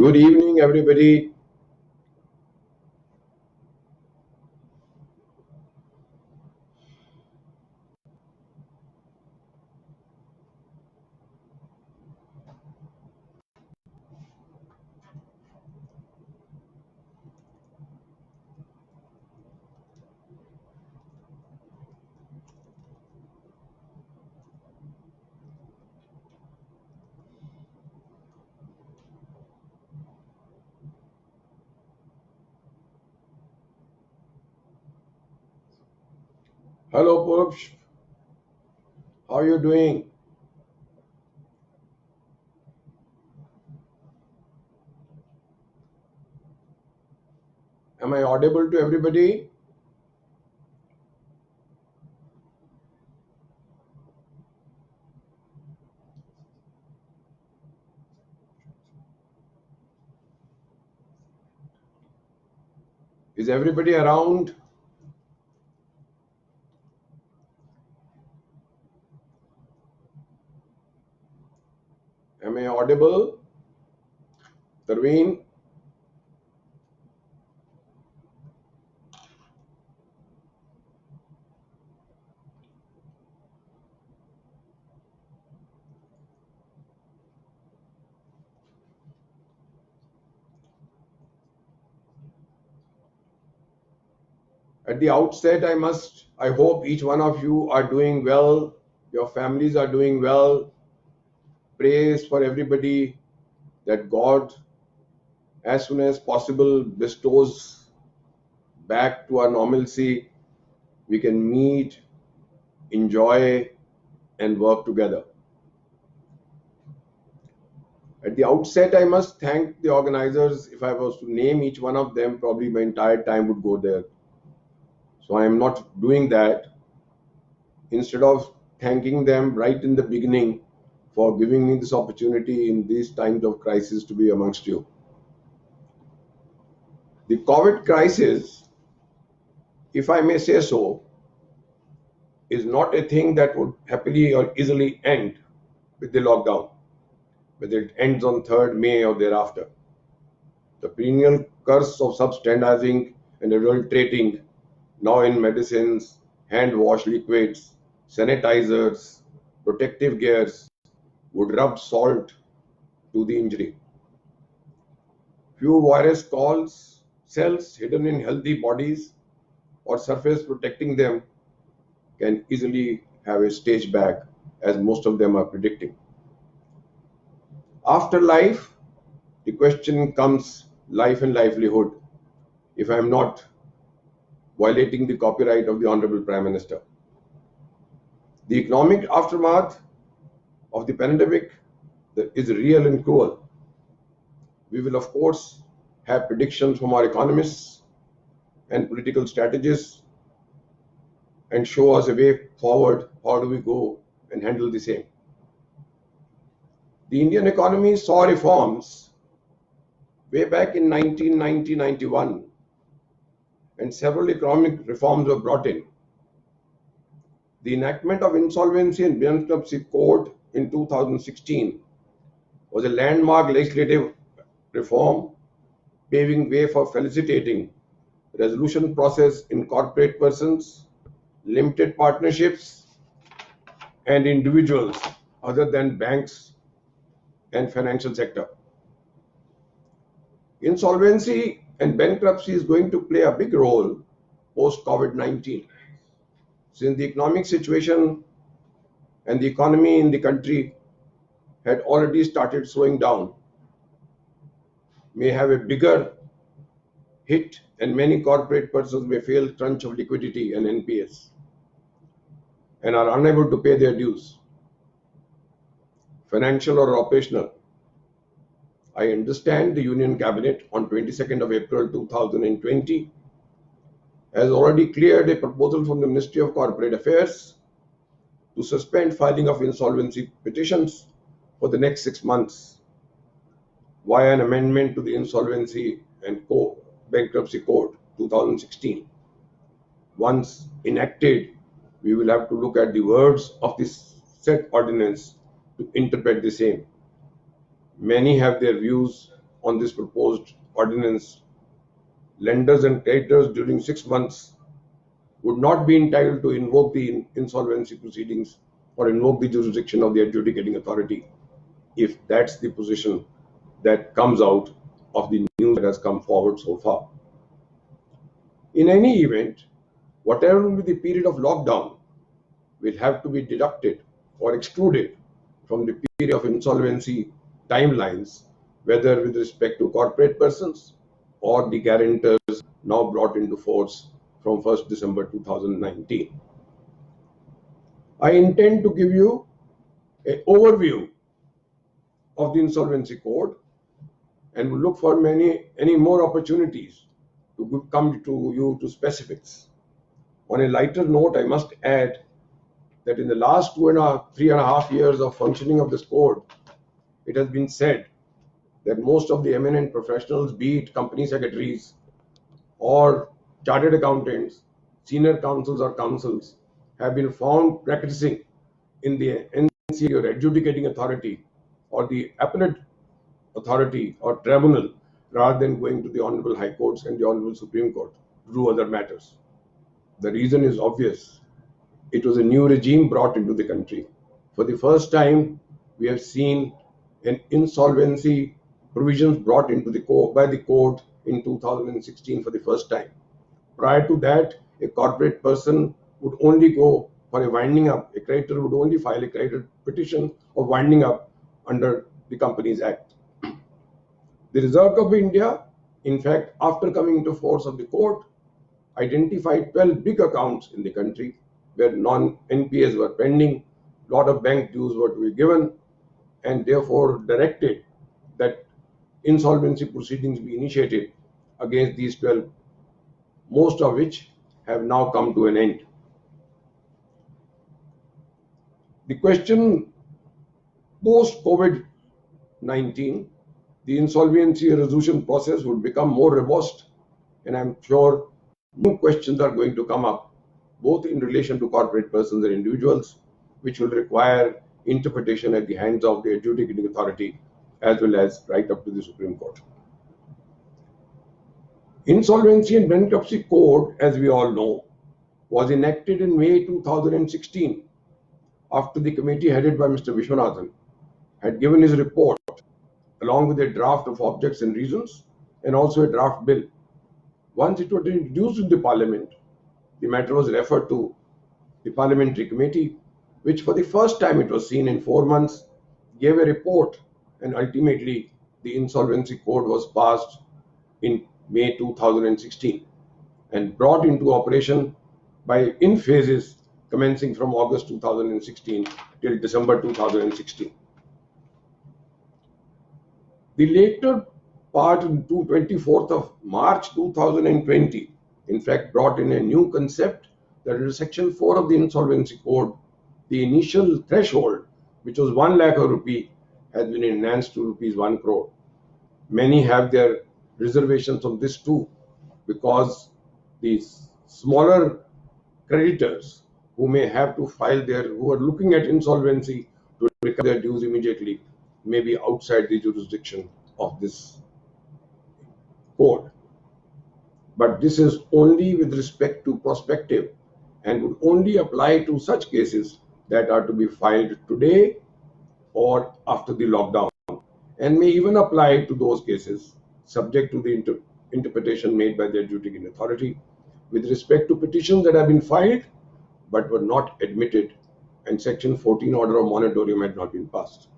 Good evening, everybody. Hello, Pursh. How are you doing? Am I audible to everybody? Is everybody around? Am I audible? Tarveen? At the outset, I hope each one of you are doing well. Your families are doing well. Praise for everybody that God, as soon as possible, bestows back to our normalcy. We can meet, enjoy, and work together. At the outset, I must thank the organizers. If I was to name each one of them, probably my entire time would go there. So I am not doing that. Instead of thanking them right in the beginning for giving me this opportunity in these times of crisis to be amongst you. The COVID crisis, if I may say so, is not a thing that would happily or easily end with the lockdown, whether it ends on 3rd May or thereafter. The perennial curse of substandardizing and adulterating now in medicines, hand wash liquids, sanitizers, protective gears would rub salt to the injury. Few virus calls, cells hidden in healthy bodies or surface protecting them can easily have a stage back, as most of them are predicting. After life, the question comes life and livelihood if I am not violating the copyright of the Honorable Prime Minister. The economic aftermath of the pandemic is real and cruel. We will, of course, have predictions from our economists and political strategists and show us a way forward. How do we go and handle the same? The Indian economy saw reforms way back in 1990-91, and several economic reforms were brought in. The enactment of Insolvency and Bankruptcy Code in 2016 was a landmark legislative reform, paving way for facilitating resolution process in corporate persons, limited partnerships, and individuals other than banks and financial sector. Insolvency and bankruptcy is going to play a big role post COVID-19, since the economic situation and the economy in the country had already started slowing down, may have a bigger hit, and many corporate persons may feel crunch of liquidity and NPS and are unable to pay their dues, financial or operational. I understand the Union Cabinet on 22nd of April 2020 has already cleared a proposal from the Ministry of Corporate Affairs to suspend filing of insolvency petitions for the next 6 months via an amendment to the Insolvency and Bankruptcy Code 2016. Once enacted, we will have to look at the words of this said ordinance to interpret the same. Many have their views on this proposed ordinance, lenders and creditors during 6 months would not be entitled to invoke the insolvency proceedings or invoke the jurisdiction of the adjudicating authority, if that's the position that comes out of the news that has come forward so far. In any event, whatever will be the period of lockdown will have to be deducted or excluded from the period of insolvency timelines, whether with respect to corporate persons or the guarantors now brought into force from 1st December 2019. I intend to give you an overview of the Insolvency Code and will look for any more opportunities to come to you to specifics. On a lighter note, I must add that in the last 3.5 years of functioning of this code, it has been said that most of the eminent professionals, be it company secretaries or chartered accountants, senior counsels or counsels, have been found practicing in the NCA or adjudicating authority or the appellate authority or tribunal rather than going to the Honorable High Courts and the Honorable Supreme Court to do other matters. The reason is obvious. It was a new regime brought into the country. For the first time, we have seen an insolvency provisions brought into the code by the code in 2016 for the first time. Prior to that, a corporate person would only go for a winding up. A creditor would only file a creditor petition of winding up under the Companies Act. The Reserve Bank of India, in fact, after coming into force of the court, identified 12 big accounts in the country where non-NPAs were pending, a lot of bank dues were to be given, and therefore directed that insolvency proceedings be initiated against these 12, most of which have now come to an end. The question post-COVID-19, the insolvency resolution process would become more robust, and I'm sure new questions are going to come up, both in relation to corporate persons and individuals, which will require interpretation at the hands of the adjudicating authority as well as right up to the Supreme Court. Insolvency and Bankruptcy Code, as we all know, was enacted in May 2016 after the committee headed by Mr. Vishwanathan had given his report along with a draft of objects and reasons and also a draft bill. Once it was introduced in the Parliament, the matter was referred to the Parliamentary Committee, which for the first time, it was seen in 4 months, gave a report, and ultimately the Insolvency Code was passed in May 2016 and brought into operation in phases commencing from August 2016 till December 2016. The later part on 24th of March 2020, in fact, brought in a new concept that under Section 4 of the Insolvency Code, the initial threshold, which was 1 lakh rupee, has been enhanced to rupees 1 crore. Many have their reservations on this too, because the smaller creditors who may have to file who are looking at insolvency to recover their dues immediately, may be outside the jurisdiction of this code. But this is only with respect to prospective and would only apply to such cases that are to be filed today or after the lockdown, and may even apply to those cases subject to the interpretation made by the adjudicating authority with respect to petitions that have been filed but were not admitted and Section 14 order of moratorium had not been passed.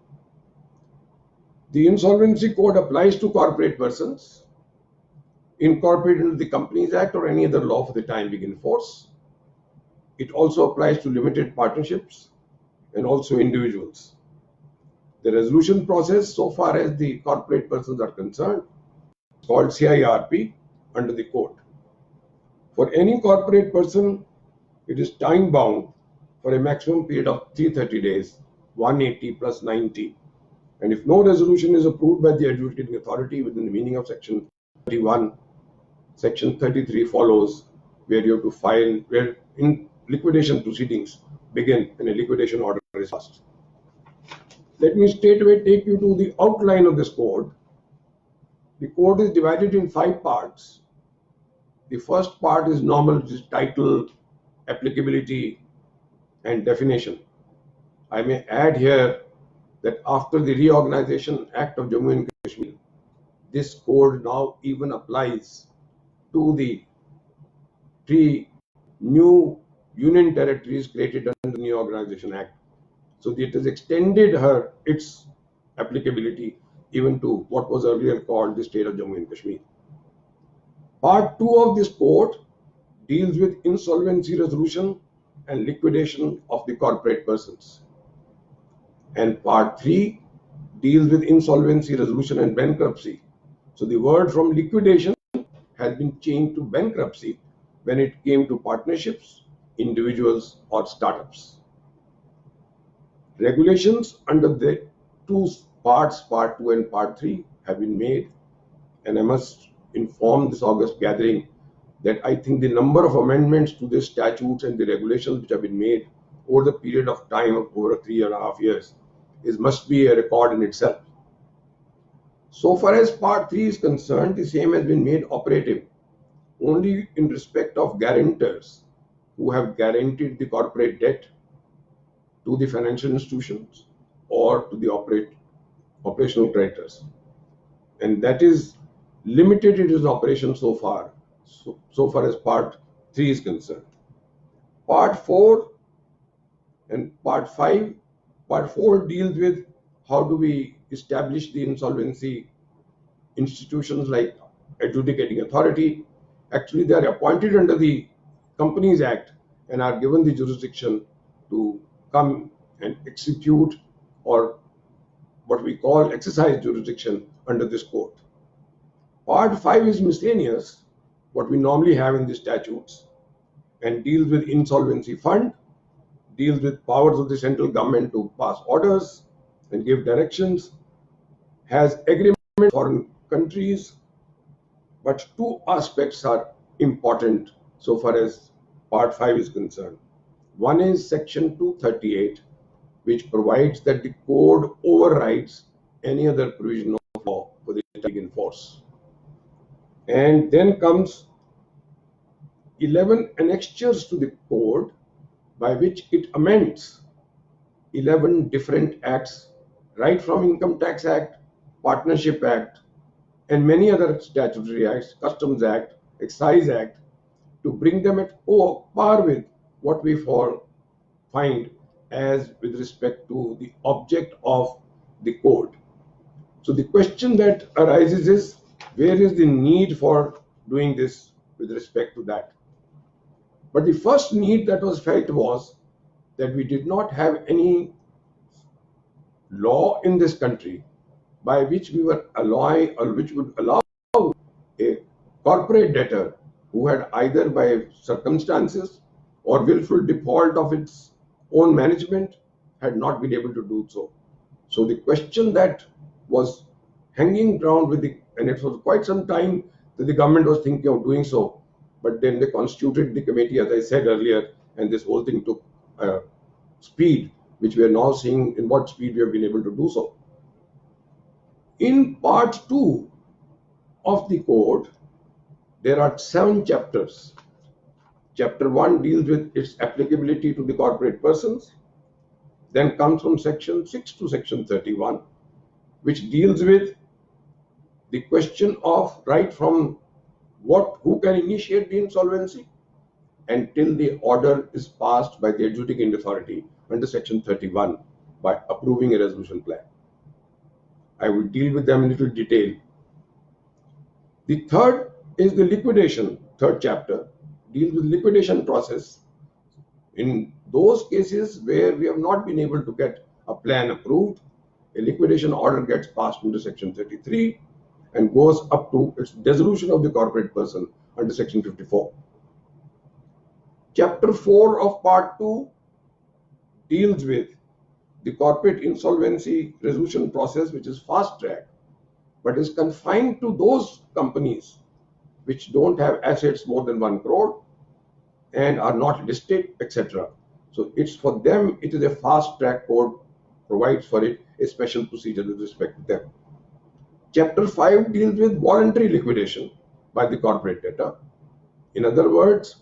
The Insolvency Code applies to corporate persons incorporated into the Companies Act or any other law for the time being in force. It also applies to limited partnerships and also individuals. The resolution process, so far as the corporate persons are concerned, is called CIRP under the code. For any corporate person, it is time bound for a maximum period of 330 days, 180 plus 90. And if no resolution is approved by the adjudicating authority within the meaning of Section 31, Section 33 follows, where you have to file, where in liquidation proceedings begin and a liquidation order is passed. Let me straightaway take you to the outline of this code. The code is divided in 5 parts. The first part is normal, which is title, applicability, and definition. I may add here that after the Reorganization Act of Jammu and Kashmir, this code now even applies to the 3 new union territories created under the New Organization Act. So it has extended its applicability even to what was earlier called the state of Jammu and Kashmir. Part 2 of this code deals with insolvency resolution and liquidation of the corporate persons. And part 3 deals with insolvency resolution and bankruptcy. So the word from liquidation has been changed to bankruptcy when it came to partnerships, individuals, or startups. Regulations under the 2 parts, part 2 and part 3, have been made, and I must inform this august gathering that I think the number of amendments to the statutes and the regulations which have been made over the period of time of over 3.5 years must be a record in itself. So far as part 3 is concerned, the same has been made operative only in respect of guarantors who have guaranteed the corporate debt to the financial institutions or to the operational creditors, and that is limited in its operation so far as part 3 is concerned. Part 4 and part 5, part 4 deals with how do we establish the insolvency institutions like adjudicating authority. Actually, they are appointed under the Companies Act and are given the jurisdiction to come and execute or what we call exercise jurisdiction under this code. Part 5 is miscellaneous, what we normally have in the statutes, and deals with insolvency fund, deals with powers of the central government to pass orders and give directions, has agreement with foreign countries, but 2 aspects are important so far as part 5 is concerned. One is section 238, which provides that the code overrides any other provision of law for the taking in force. And then comes 11 annexures to the code by which it amends 11 different acts, right from Income Tax Act, Partnership Act, and many other statutory acts, Customs Act, Excise Act, to bring them at par with what we find as with respect to the object of the code. So the question that arises is, where is the need for doing this with respect to that? But the first need that was felt was that we did not have any law in this country by which we were which would allow a corporate debtor who had either by circumstances or willful default of its own management had not been able to do so. So the question that was hanging around and it was quite some time that the government was thinking of doing so, but then they constituted the committee, as I said earlier, and this whole thing took speed, which we are now seeing in what speed we have been able to do so. In part 2 of the code, there are 7 chapters. Chapter 1 deals with its applicability to the corporate persons. Then comes from section 6 to section 31, which deals with the question of right from who can initiate the insolvency until the order is passed by the adjudicating authority under section 31 by approving a resolution plan. I will deal with them in little detail. The third is the liquidation. Third chapter deals with liquidation process. In those cases where we have not been able to get a plan approved, a liquidation order gets passed under section 33 and goes up to its dissolution of the corporate person under section 54. Chapter 4 of part 2 deals with the corporate insolvency resolution process, which is fast track, but is confined to those companies which don't have assets more than 1 crore and are not listed, etc. So it's for them, it is a fast track code, provides for it a special procedure with respect to them. Chapter 5 deals with voluntary liquidation by the corporate debtor. In other words,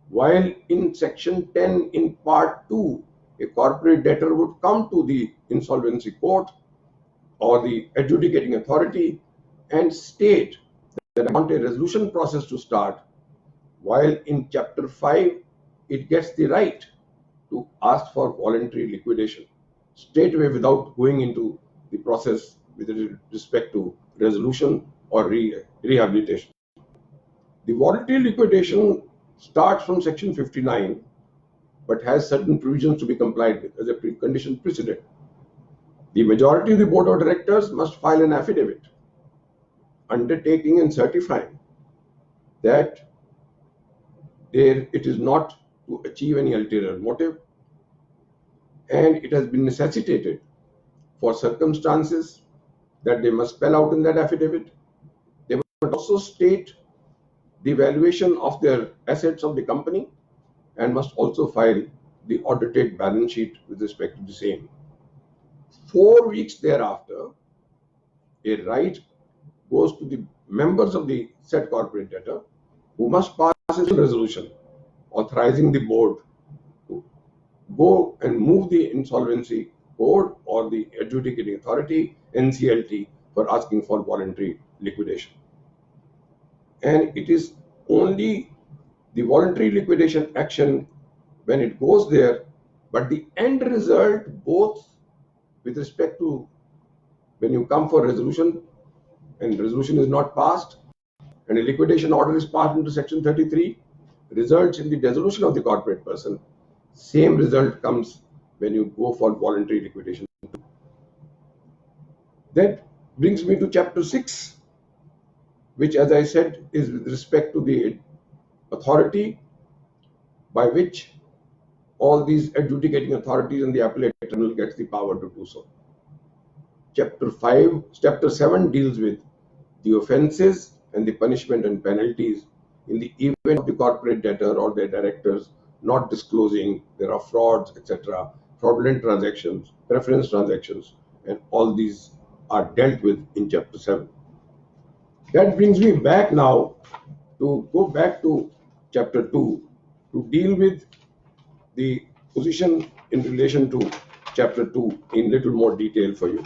while in section 10 in part 2, a corporate debtor would come to the insolvency court or the adjudicating authority and state that I want a resolution process to start, while in chapter 5, it gets the right to ask for voluntary liquidation straight away without going into the process with respect to resolution or rehabilitation. The voluntary liquidation starts from section 59 but has certain provisions to be complied with as a condition precedent. The majority of the board of directors must file an affidavit undertaking and certifying that it is not to achieve any ulterior motive, and it has been necessitated for circumstances that they must spell out in that affidavit. They must also state the valuation of their assets of the company and must also file the audited balance sheet with respect to the same. 4 weeks thereafter, a right goes to the members of the said corporate debtor, who must pass a resolution authorizing the board to go and move the insolvency board or the adjudicating authority, NCLT, for asking for voluntary liquidation. And it is only the voluntary liquidation action when it goes there, but the end result, both with respect to when you come for resolution and resolution is not passed and a liquidation order is passed into section 33, results in the dissolution of the corporate person. Same result comes when you go for voluntary liquidation. That brings me to chapter 6, which, as I said, is with respect to the authority by which all these adjudicating authorities and the appellate tribunal gets the power to do so. Chapter 7 deals with the offences and the punishment and penalties in the event of the corporate debtor or their directors not disclosing there are frauds, etc., fraudulent transactions, preference transactions, and all these are dealt with in chapter 7. That brings me back now to go back to chapter 2 to deal with the position in relation to chapter 2 in little more detail for you.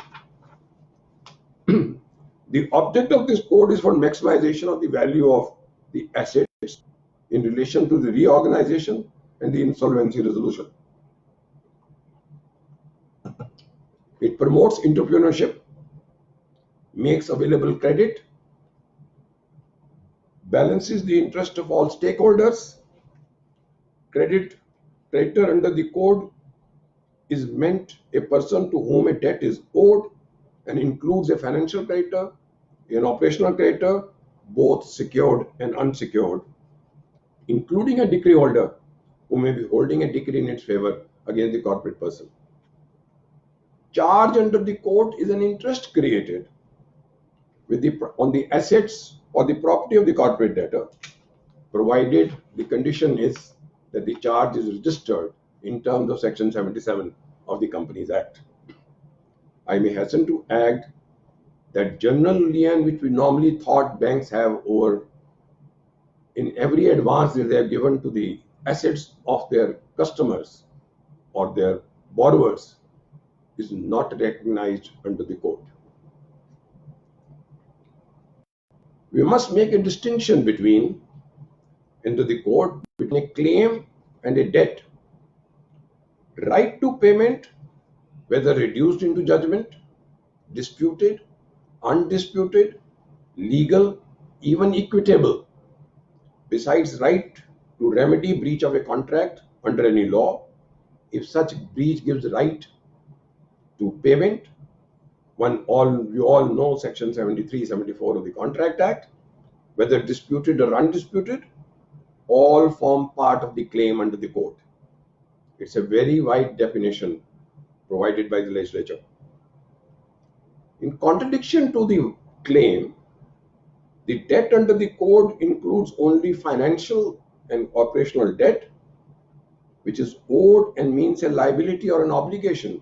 The object of this code is for maximization of the value of the assets in relation to the reorganization and the insolvency resolution. It promotes entrepreneurship, makes available credit, balances the interest of all stakeholders. Creditor under the code is meant a person to whom a debt is owed and includes a financial creditor, an operational creditor, both secured and unsecured, including a decree holder who may be holding a decree in its favor against the corporate person. Charge under the code is an interest created on the assets or the property of the corporate debtor, provided the condition is that the charge is registered in terms of section 77 of the Companies Act. I may hasten to add that general lien which we normally thought banks have over in every advance that they have given to the assets of their customers or their borrowers is not recognized under the code. We must make a distinction between, under the code, between a claim and a debt. Right to payment, whether reduced into judgment, disputed, undisputed, legal, even equitable, besides right to remedy breach of a contract under any law, if such breach gives right to payment, you all know section 73, 74 of the Contract Act, whether disputed or undisputed, all form part of the claim under the code. It's a very wide definition provided by the legislature. In contradiction to the claim, the debt under the code includes only financial and operational debt, which is owed and means a liability or an obligation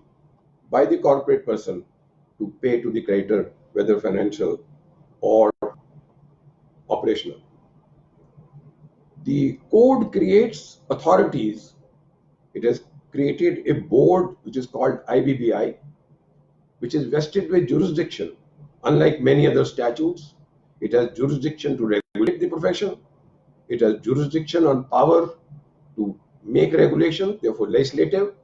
by the corporate person to pay to the creditor, whether financial or operational. The code creates authorities. It has created a board which is called IBBI, which is vested with jurisdiction. Unlike many other statutes, it has jurisdiction to regulate the profession. It has jurisdiction on power to make regulation, therefore legislative.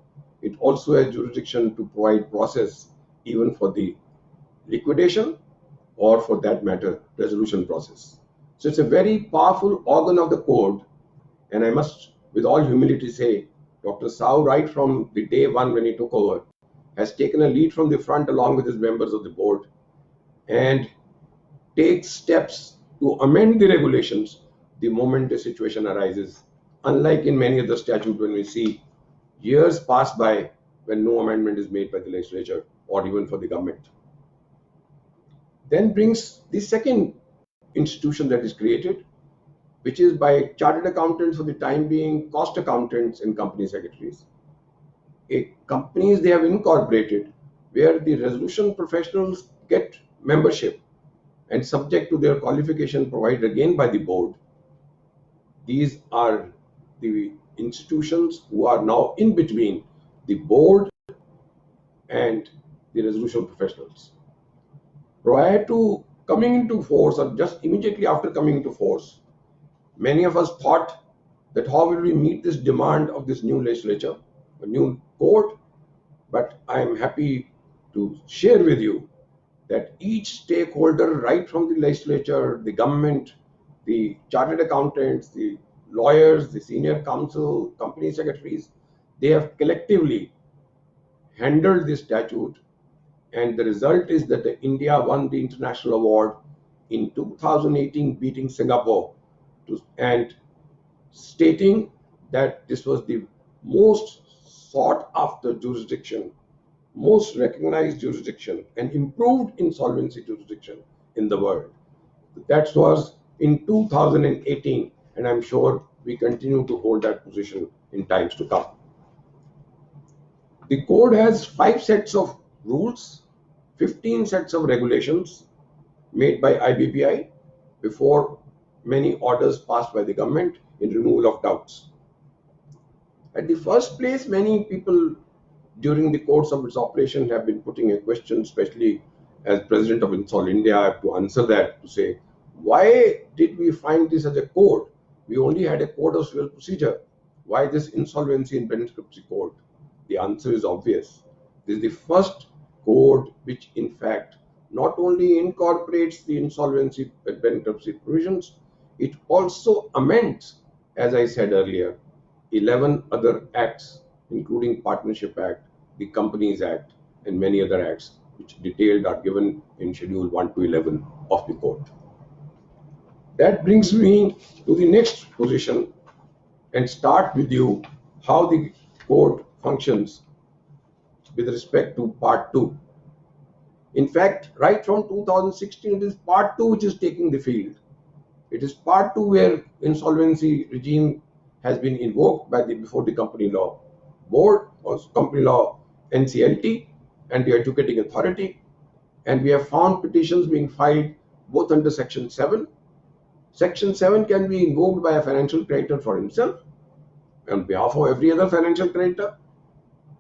It also has jurisdiction to provide process even for the liquidation or, for that matter, resolution process. So it's a very powerful organ of the code, and I must, with all humility, say Dr. Sao, right from the day one when he took over, has taken a lead from the front along with his members of the board and takes steps to amend the regulations the moment a situation arises. Unlike in many other statutes, when we see years pass by when no amendment is made by the legislature or even for the government. Then brings the second institution that is created, which is by chartered accountants for the time being, cost accountants, and company secretaries. Companies they have incorporated where the resolution professionals get membership and subject to their qualification provided again by the board. These are the institutions who are now in between the board and the resolution professionals. Prior to coming into force, or just immediately after coming into force, many of us thought that how will we meet this demand of this new legislature, a new code. But I am happy to share with you that each stakeholder, right from the legislature, the government, the chartered accountants, the lawyers, the senior counsel, company secretaries, they have collectively handled this statute, and the result is that India won the international award in 2018, beating Singapore, and stating that this was the most sought after jurisdiction, most recognized jurisdiction, and improved insolvency jurisdiction in the world. That was in 2018, and I'm sure we continue to hold that position in times to come. The code has 5 sets of rules, 15 sets of regulations made by IBBI before many orders passed by the government in removal of doubts. At the first place, many people during the course of its operation have been putting a question, especially as President of Insol India, I have to answer that, to say, why did we find this as a code? We only had a code of civil procedure. Why this insolvency and bankruptcy code? The answer is obvious. This is the first code which, in fact, not only incorporates the insolvency and bankruptcy provisions, it also amends, as I said earlier, 11 other acts, including Partnership Act, the Companies Act, and many other acts, which detailed are given in Schedule 1 to 11 of the code. That brings me to the next position and start with you how the code functions with respect to Part 2. In fact, right from 2016, it is Part 2 which is taking the field. It is Part 2 where insolvency regime has been invoked by before the Company Law Board or Company Law NCLT and the Educating Authority, and we have found petitions being filed both under Section 7. Section 7 can be invoked by a financial creditor for himself on behalf of every other financial creditor,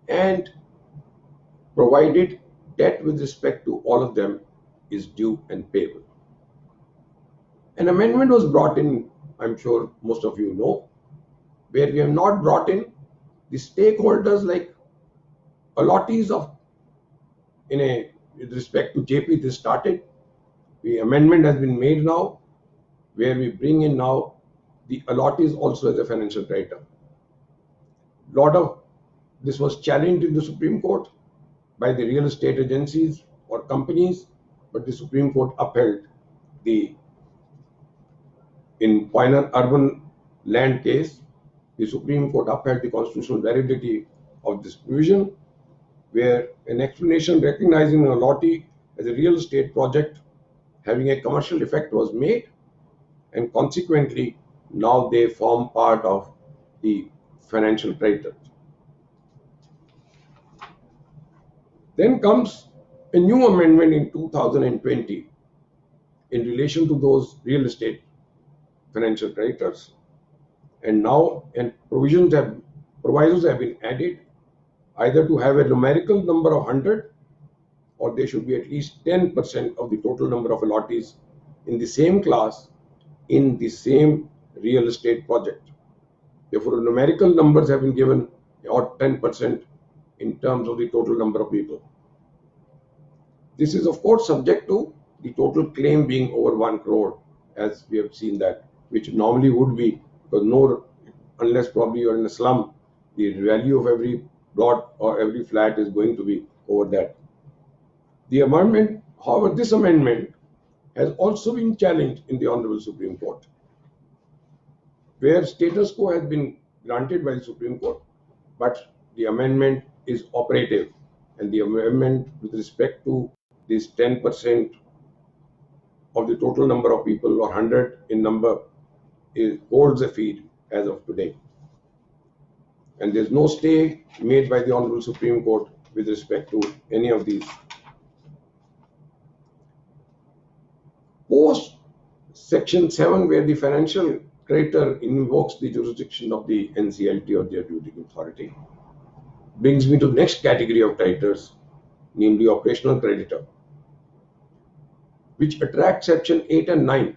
and provided debt with respect to all of them is due and payable. An amendment was brought in, I'm sure most of you know, where we have not brought in the stakeholders like allottees of, with respect to JP, this started. The amendment has been made now, where we bring in now the allottees also as a financial creditor. Lot of this was challenged in the Supreme Court by the real estate agencies or companies, but the Supreme Court upheld in Pioneer Urban Land case, the Supreme Court upheld the constitutional validity of this provision, where an explanation recognizing an allottee as a real estate project having a commercial effect was made, and consequently now they form part of the financial creditor. Then comes a new amendment in 2020, in relation to those real estate financial creditors. And now provisos have been added either to have a numerical number of 100, or they should be at least 10% of the total number of allottees in the same class in the same real estate project. Therefore, numerical numbers have been given, or 10% in terms of the total number of people. This is of course subject to the total claim being over 1 crore, as we have seen that, which normally would be, because unless probably you're in a slum, the value of every plot or every flat is going to be over that. The amendment, however, this amendment has also been challenged in the Honorable Supreme Court, where status quo has been granted by the Supreme Court, but the amendment is operative, and the amendment with respect to this 10% of the total number of people, or 100 in number, holds a feed as of today. And there's no stay made by the Honorable Supreme Court with respect to any of these. Post Section 7, where the financial creditor invokes the jurisdiction of the NCLT or the adjudicating authority, brings me to the next category of creditors, namely operational creditor, which attracts Section 8 and 9.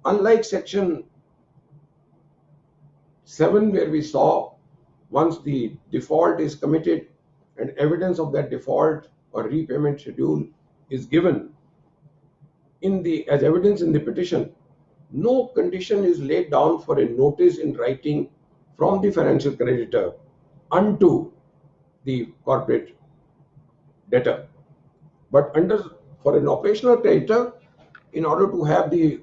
Unlike Section 7, where we saw once the default is committed and evidence of that default or repayment schedule is given as evidence in the petition, no condition is laid down for a notice in writing from the financial creditor unto the corporate debtor. But for an operational creditor, in order to have the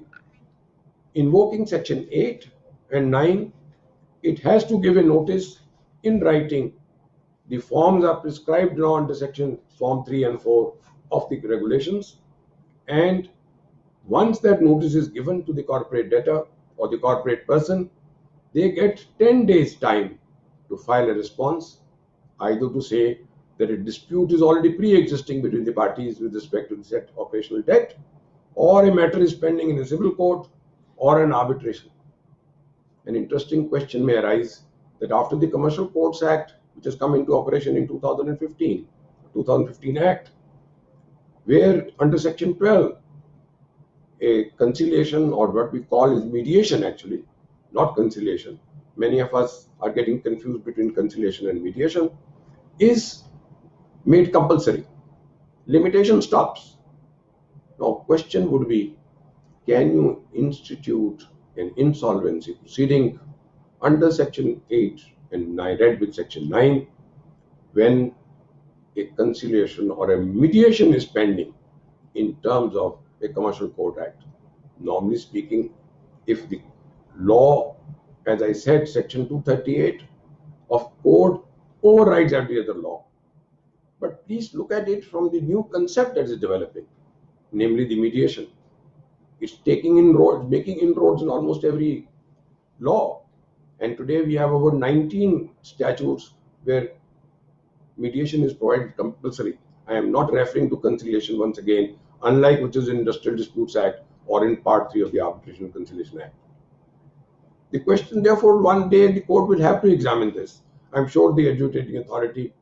invoking Section 8 and 9, it has to give a notice in writing. The forms are prescribed now under Section Form 3 and 4 of the regulations, and once that notice is given to the corporate debtor or the corporate person, they get 10 days time to file a response, either to say that a dispute is already pre-existing between the parties with respect to the said operational debt, or a matter is pending in a civil court, or an arbitration. An interesting question may arise that after the Commercial Courts Act, which has come into operation in 2015 Act, where under Section 12, a conciliation, or what we call is mediation actually, not conciliation. Many of us are getting confused between conciliation and mediation, is made compulsory. Limitation stops. Now, question would be, can you institute an insolvency proceeding under Section 8 and 9, read with Section 9, when a conciliation or a mediation is pending in terms of a Commercial Court Act? Normally speaking, if the law, as I said, Section 238 of Code overrides every other law. But please look at it from the new concept that is developing, namely the mediation. It's making inroads in almost every law. And today we have over 19 statutes where mediation is provided compulsory. I am not referring to conciliation once again, unlike which is in Industrial Disputes Act or in Part 3 of the Arbitration and Conciliation Act. The question, therefore, one day the court will have to examine this. I'm sure the adjudicating authority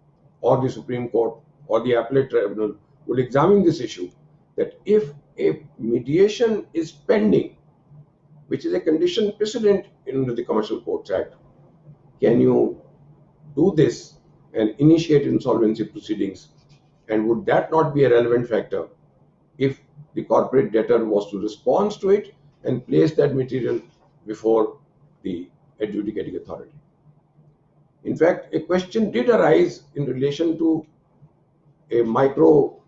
or the Supreme Court or the appellate tribunal will examine this issue, that if a mediation is pending, which is a condition precedent under the Commercial Courts Act, can you do this and initiate insolvency proceedings? And would that not be a relevant factor if the corporate debtor was to respond to it and place that material before the adjudicating authority? In fact, a question did arise in relation to a Micro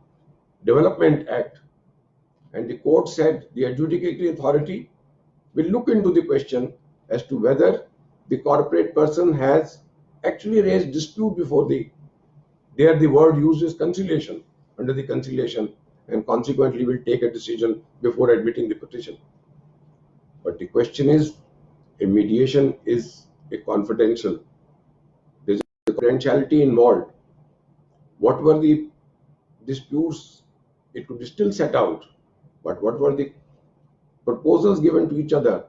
Development Act, and the court said the adjudicating authority will look into the question as to whether the corporate person has actually raised dispute before the word used is conciliation, under the conciliation, and consequently will take a decision before admitting the petition. But the question is, a mediation is a confidential. There is a confidentiality involved. What were the disputes? It could be still set out, but what were the proposals given to each other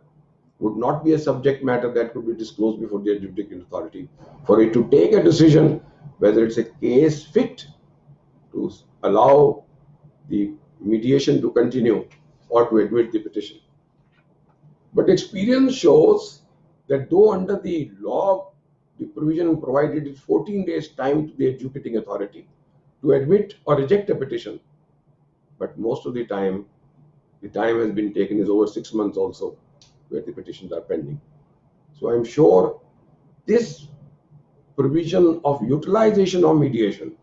would not be a subject matter that could be disclosed before the adjudicating authority for it to take a decision whether it's a case fit to allow the mediation to continue or to admit the petition. But experience shows that though under the law the provision provided is 14 days time to the adjudicating authority to admit or reject a petition, but most of the time has been taken is over 6 months also, where the petitions are pending. So I'm sure this provision of utilization of mediation,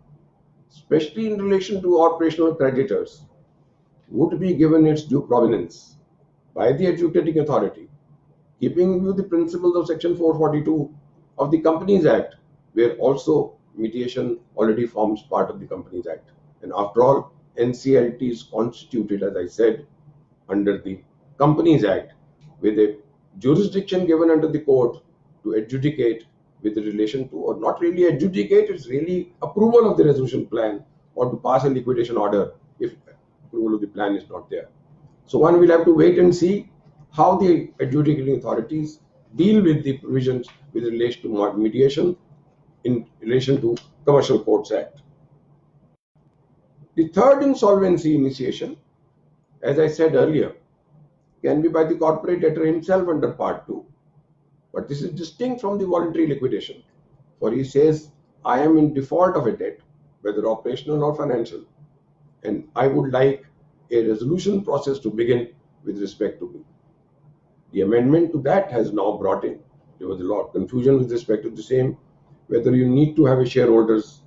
especially in relation to operational creditors, would be given its due prominence by the adjudicating authority, keeping with the principles of Section 442 of the Companies Act, where also mediation already forms part of the Companies Act. And after all, NCLT is constituted, as I said, under the Companies Act, with a jurisdiction given under the court to adjudicate with relation to, or not really adjudicate, it's really approval of the resolution plan or to pass a liquidation order if approval of the plan is not there. So one will have to wait and see how the adjudicating authorities deal with the provisions with relation to mediation in relation to Commercial Courts Act. The third insolvency initiation, as I said earlier, can be by the corporate debtor himself under Part 2. But this is distinct from the voluntary liquidation, for he says, I am in default of a debt, whether operational or financial, and I would like a resolution process to begin with respect to me. The amendment to that has now brought in. There was a lot of confusion with respect to the same, whether you need to have a shareholders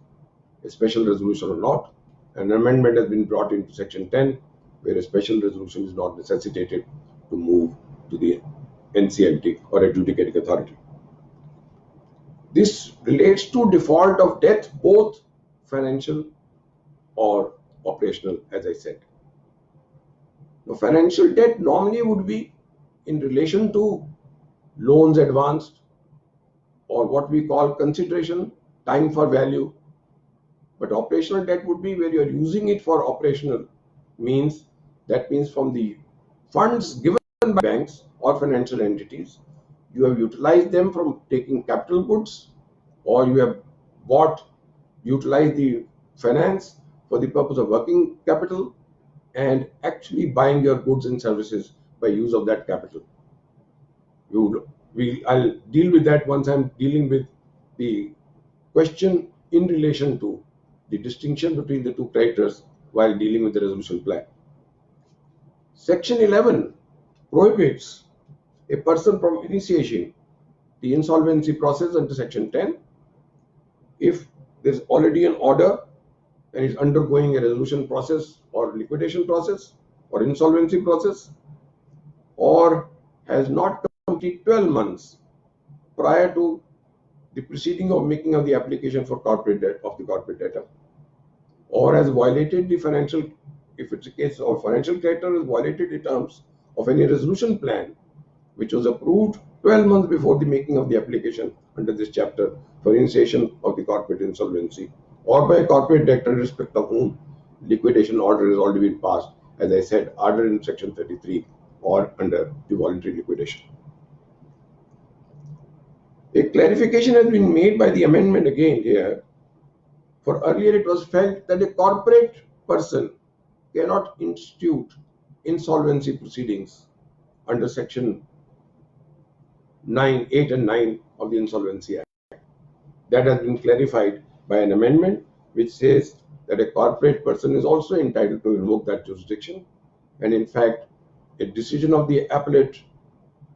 a special resolution or not. An amendment has been brought into Section 10, where a special resolution is not necessitated to move to the NCLT or adjudicating authority. This relates to default of debt, both financial or operational, as I said. Now, financial debt normally would be in relation to loans advanced or what we call consideration, time for value. But operational debt would be where you're using it for operational means. That means from the funds given by banks or financial entities, you have utilized them from taking capital goods, or you have utilized the finance for the purpose of working capital and actually buying your goods and services by use of that capital. I'll deal with that once I'm dealing with the question in relation to the distinction between the two creditors while dealing with the resolution plan. Section 11 prohibits a person from initiating the insolvency process under Section 10 if there's already an order and is undergoing a resolution process or liquidation process or insolvency process, or has not completed 12 months prior to the proceeding of making of the application for corporate debt of the corporate debtor, or has violated the financial, if it's a case of financial creditor, has violated the terms of any resolution plan which was approved 12 months before the making of the application under this chapter for initiation of the corporate insolvency, or by a corporate debtor in respect of whom liquidation order has already been passed, as I said, ordered in Section 33 or under the voluntary liquidation. A clarification has been made by the amendment again here. For earlier it was felt that a corporate person cannot institute insolvency proceedings under Section 8 and 9 of the Insolvency Act. That has been clarified by an amendment which says that a corporate person is also entitled to invoke that jurisdiction, and in fact a decision of the appellate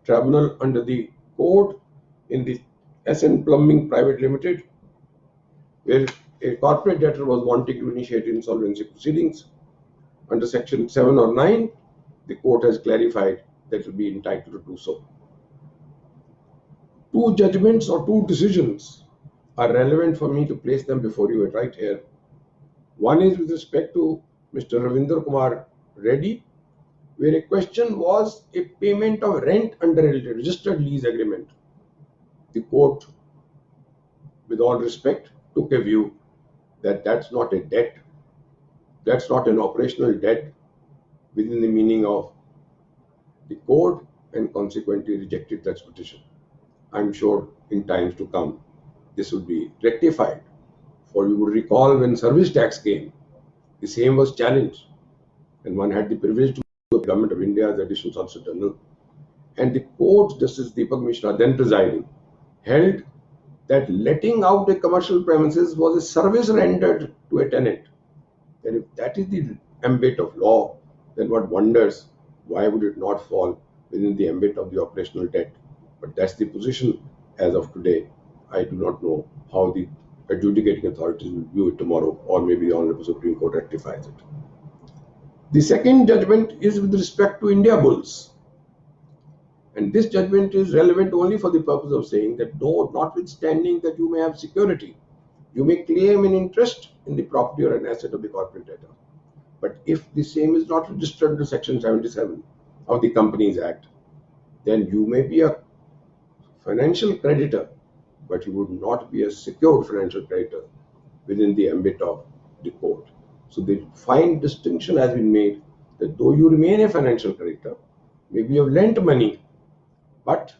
tribunal under the code in the SN Plumbing Private Limited, where a corporate debtor was wanting to initiate insolvency proceedings under Section 7 or 9, the court has clarified that it will be entitled to do so. Two judgments or two decisions are relevant for me to place them before you right here. One is with respect to Mr. Ravinder Kumar Reddy, where a question was a payment of rent under a registered lease agreement. The court, with all respect, took a view that that's not a debt, that's not an operational debt within the meaning of the court and consequently rejected that petition. I'm sure in times to come this will be rectified. For you would recall when service tax came, the same was challenged, and one had the privilege to go to the Government of India as Additional Solicitor General. And the court, Justice Deepak Mishra, then presiding, held that letting out a commercial premises was a service rendered to a tenant. And if that is the ambit of law, then what wonders why would it not fall within the ambit of the operational debt? But that's the position as of today. I do not know how the adjudicating authorities will view it tomorrow, or maybe the Honorable Supreme Court rectifies it. The second judgment is with respect to India Bulls. And this judgment is relevant only for the purpose of saying that no, notwithstanding that you may have security, you may claim an interest in the property or an asset of the corporate debtor. But if the same is not registered under Section 77 of the Companies Act, then you may be a financial creditor, but you would not be a secured financial creditor within the ambit of the court. So the fine distinction has been made that though you remain a financial creditor, maybe you have lent money, but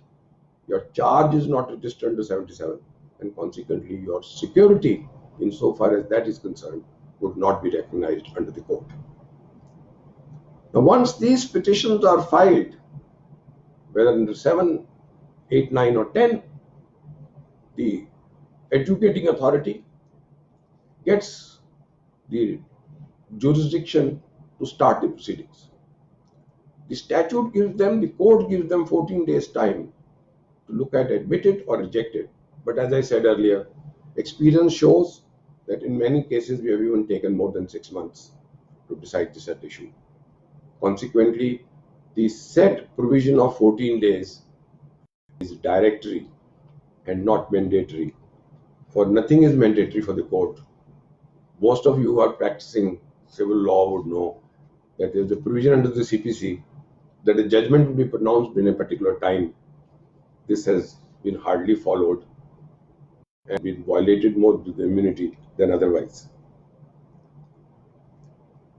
your charge is not registered under 77, and consequently your security, insofar as that is concerned, would not be recognized under the court. Now, once these petitions are filed, whether under 7, 8, 9, or 10, the adjudicating authority gets the jurisdiction to start the proceedings. The statute gives them, the court gives them 14 days time to look at admit it or reject it. But as I said earlier, experience shows that in many cases we have even taken more than 6 months to decide this at issue. Consequently, the said provision of 14 days is directory and not mandatory. For nothing is mandatory for the court. Most of you who are practicing civil law would know that there is a provision under the CPC that a judgment will be pronounced in a particular time. This has been hardly followed and been violated more with the immunity than otherwise.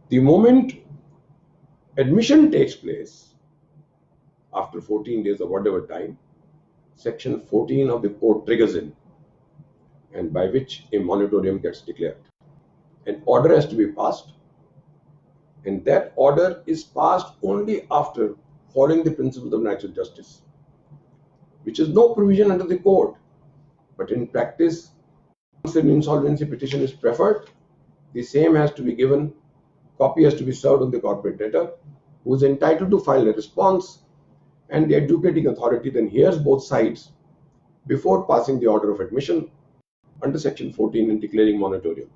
The moment admission takes place after 14 days or whatever time, Section 14 of the code triggers in, and by which a moratorium gets declared. An order has to be passed, and that order is passed only after following the principles of natural justice, which is no provision under the code. But in practice, once an insolvency petition is preferred, the same has to be given, copy has to be served on the corporate debtor, who is entitled to file a response, and the adjudicating authority then hears both sides before passing the order of admission under Section 14 and declaring moratorium.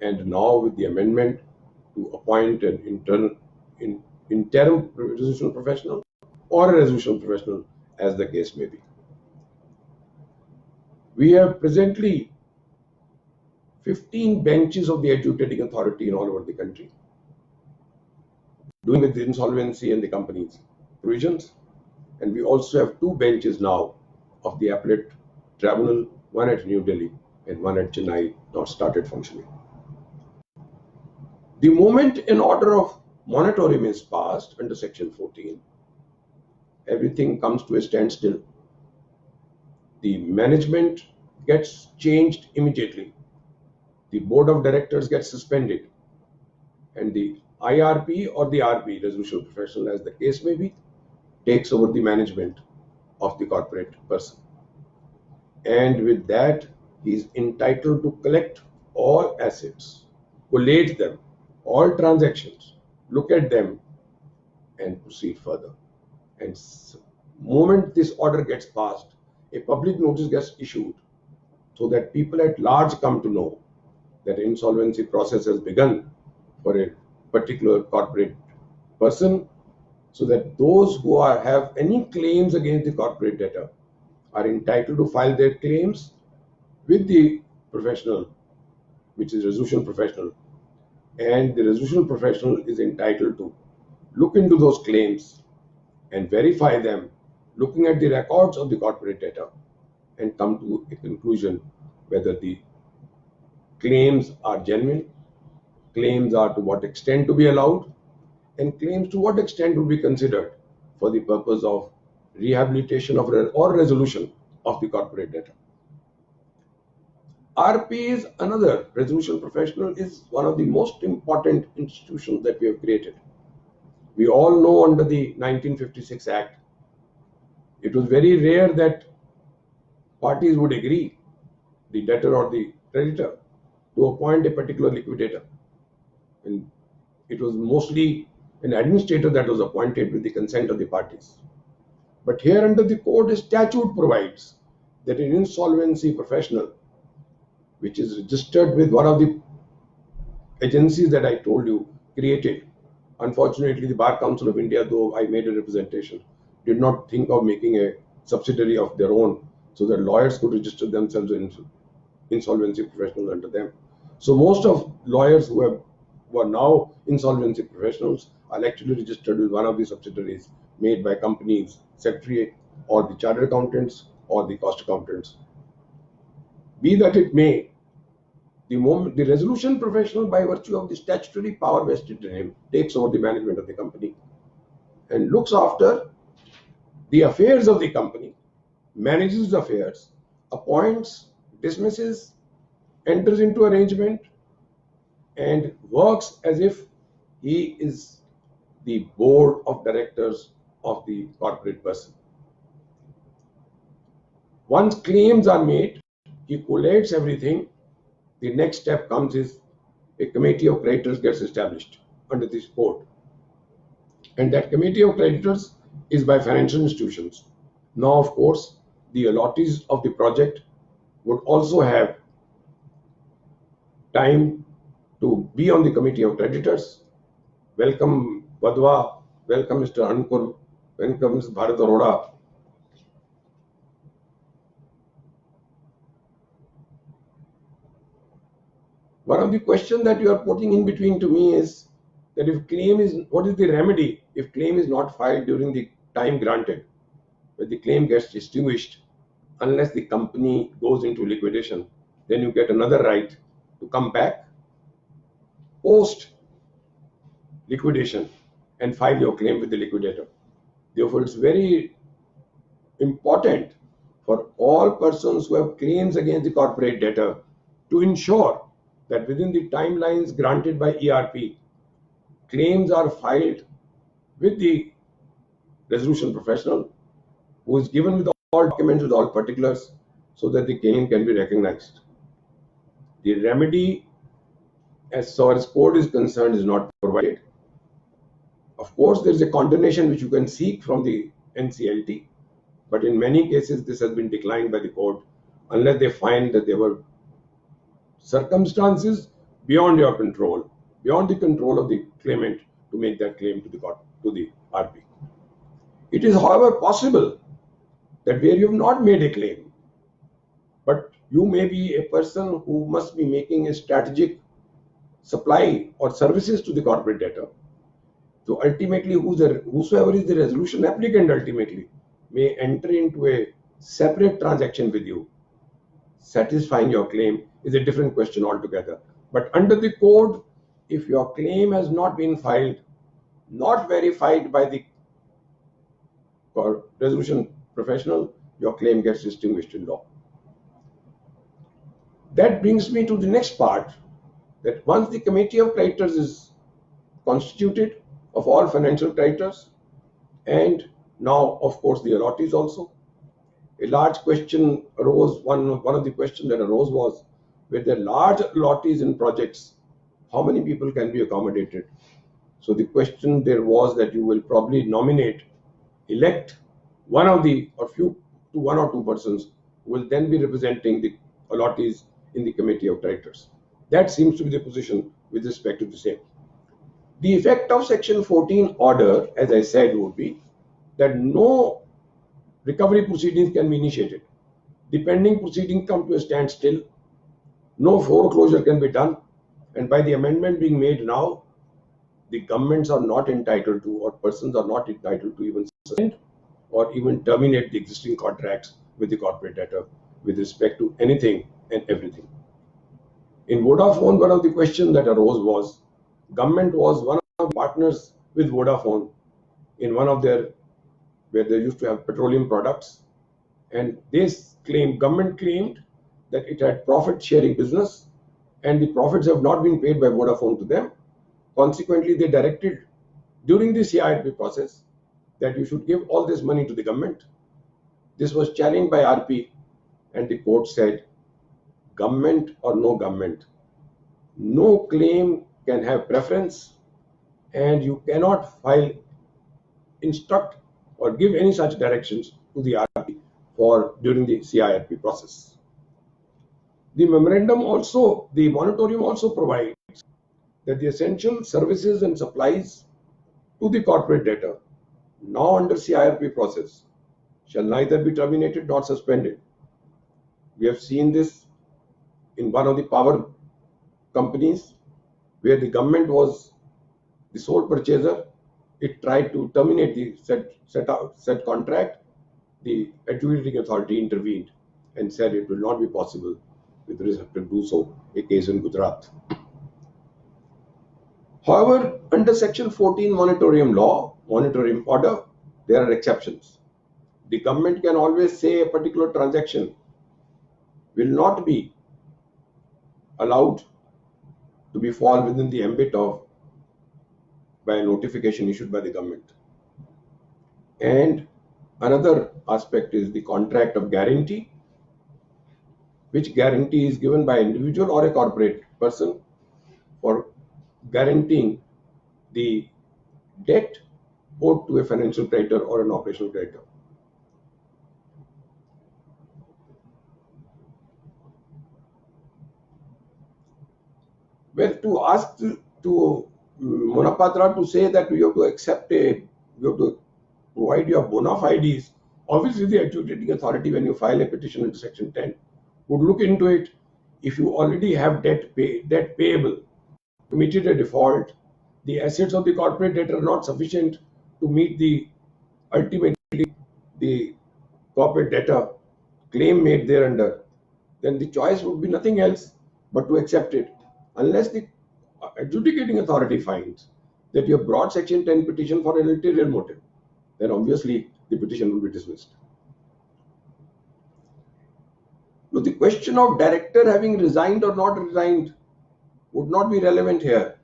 And now with the amendment to appoint an interim resolution professional or a resolution professional, as the case may be. We have presently 15 benches of the adjudicating authority in all over the country, doing with the insolvency and the company's provisions. And we also have 2 benches now of the appellate tribunal, one at New Delhi and one at Chennai, now started functioning. The moment an order of moratorium is passed under Section 14, everything comes to a standstill. The management gets changed immediately. The board of directors gets suspended, and the IRP or the RP, resolution professional as the case may be, takes over the management of the corporate person. And with that, he is entitled to collect all assets, collate them, all transactions, look at them, and proceed further. And moment this order gets passed, a public notice gets issued so that people at large come to know that insolvency process has begun for a particular corporate person, so that those who have any claims against the corporate debtor are entitled to file their claims with the professional, which is resolution professional, and the resolution professional is entitled to look into those claims and verify them, looking at the records of the corporate debtor, and come to a conclusion whether the claims are genuine, claims are to what extent to be allowed, and claims to what extent would be considered for the purpose of rehabilitation of or resolution of the corporate debtor. RP is another resolution professional, is one of the most important institutions that we have created. We all know under the 1956 Act, it was very rare that parties would agree, the debtor or the creditor, to appoint a particular liquidator. And it was mostly an administrator that was appointed with the consent of the parties. But here under the code, a statute provides that an insolvency professional, which is registered with one of the agencies that I told you created. Unfortunately, the Bar Council of India, though I made a representation, did not think of making a subsidiary of their own so that lawyers could register themselves in insolvency professionals under them. So most of lawyers who are now insolvency professionals are actually registered with one of the subsidiaries made by companies, secretary, or the chartered accountants or the cost accountants. Be that it may, the resolution professional, by virtue of the statutory power vested in him, takes over the management of the company and looks after the affairs of the company, manages the affairs, appoints, dismisses, enters into arrangement, and works as if he is the board of directors of the corporate person. Once claims are made, he collates everything. The next step comes is a committee of creditors gets established under this code. And that committee of creditors is by financial institutions. Now, of course, the allottees of the project would also have time to be on the committee of creditors. Welcome Vadwa, welcome Mr. Ankur, welcome Ms. Bharat Arora. One of the questions that you are putting in between to me is that if claim is, what is the remedy if claim is not filed during the time granted, where the claim gets extinguished, unless the company goes into liquidation, then you get another right to come back post liquidation and file your claim with the liquidator. Therefore, it's very important for all persons who have claims against the corporate debtor to ensure that within the timelines granted by ERP, claims are filed with the resolution professional, who is given with all documents, with all particulars, so that the claim can be recognized. The remedy, as far as code is concerned, is not provided. Of course, there is a condonation which you can seek from the NCLT, but in many cases this has been declined by the court unless they find that there were circumstances beyond your control, beyond the control of the claimant to make that claim to the court, to the RP. It is, however, possible that where you have not made a claim, but you may be a person who must be making a strategic supply or services to the corporate debtor. So ultimately, whosoever is the resolution applicant ultimately may enter into a separate transaction with you. Satisfying your claim is a different question altogether. But under the code, if your claim has not been filed, not verified by the resolution professional, your claim gets extinguished in law. That brings me to the next part, that once the committee of creditors is constituted of all financial creditors, and now of course the allottees also, a large question arose. One of the questions that arose was, with the large allottees in projects, how many people can be accommodated? So the question there was that you will probably elect one of the, or one or two persons who will then be representing the allottees in the committee of directors. That seems to be the position with respect to the same. The effect of section 14 order, as I said, would be that no recovery proceedings can be initiated. The pending proceedings come to a standstill. No foreclosure can be done. And by the amendment being made now, the governments are not entitled to, or persons are not entitled to even suspend or even terminate the existing contracts with the corporate debtor with respect to anything and everything. In Vodafone, one of the questions that arose was, government was one of the partners with Vodafone in one of their where they used to have petroleum products, and government claimed that it had profit sharing business, and the profits have not been paid by Vodafone to them. Consequently, they directed during the CIRP process that you should give all this money to the government. This was challenged by RP, and the court said, government or no government, no claim can have preference, and you cannot instruct or give any such directions to the RP for during the CIRP process. The moratorium also provides that the essential services and supplies to the corporate debtor now under CIRP process shall neither be terminated nor suspended. We have seen this in one of the power companies where the government was the sole purchaser. It tried to terminate the said contract. The adjudicating authority intervened and said it will not be possible with respect to do so, a case in Gujarat. However, under Section 14 moratorium order, there are exceptions. The government can always say a particular transaction will not be allowed to fall within the ambit of by a notification issued by the government. And another aspect is the contract of guarantee, which guarantee is given by individual or a corporate person for guaranteeing the debt owed to a financial creditor or an operational creditor. Well, to ask to Mohapatra to say that you have to provide your bona fides, obviously the adjudicating authority, when you file a petition under Section 10, would look into it. If you already have debt payable, committed a default, the assets of the corporate debtor are not sufficient to meet ultimately the corporate debtor claim made thereunder, then the choice would be nothing else but to accept it. Unless the adjudicating authority finds that you have brought Section 10 petition for an ulterior motive, then obviously the petition will be dismissed. Now, the question of director having resigned or not resigned would not be relevant here.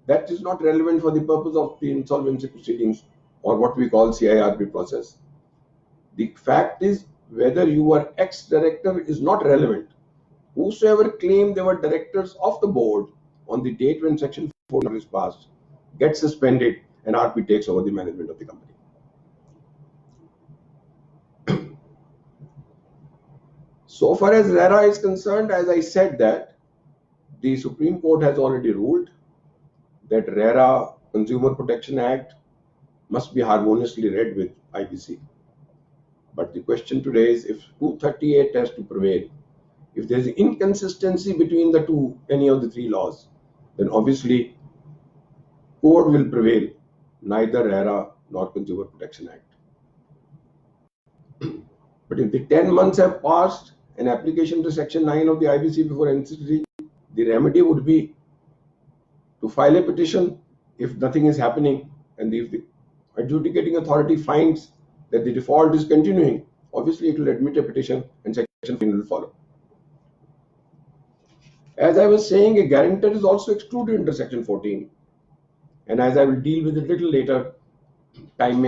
That is not relevant for the purpose of the insolvency proceedings or what we call CIRP process. The fact is, whether you were ex-director is not relevant. Whosoever claimed they were directors of the board on the date when Section 4 is passed gets suspended and RP takes over the management of the company. So far as RERA is concerned, as I said, that the Supreme Court has already ruled that RERA, Consumer Protection Act, must be harmoniously read with IBC. But the question today is, if 238 has to prevail, if there is inconsistency between any of the three laws, then obviously code will prevail, neither RERA nor Consumer Protection Act. But if the 10 months have passed, an application to Section 9 of the IBC before NCT, the remedy would be to file a petition if nothing is happening, and if the adjudicating authority finds that the default is continuing, obviously it will admit a petition and Section 9 will follow. As I was saying, a guarantor is also excluded under Section 14, and as I will deal with it a little later, time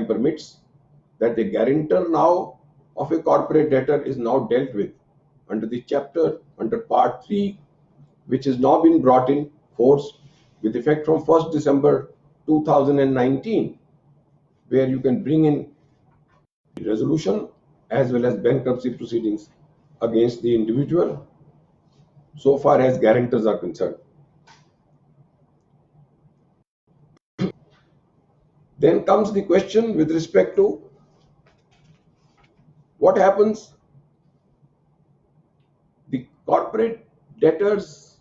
permits, that the guarantor now of a corporate debtor is now dealt with under the chapter under Part 3, which has now been brought in force with effect from 1st December 2019, where you can bring in resolution as well as bankruptcy proceedings against the individual so far as guarantors are concerned. Then comes the question with respect to what happens. The corporate debtor's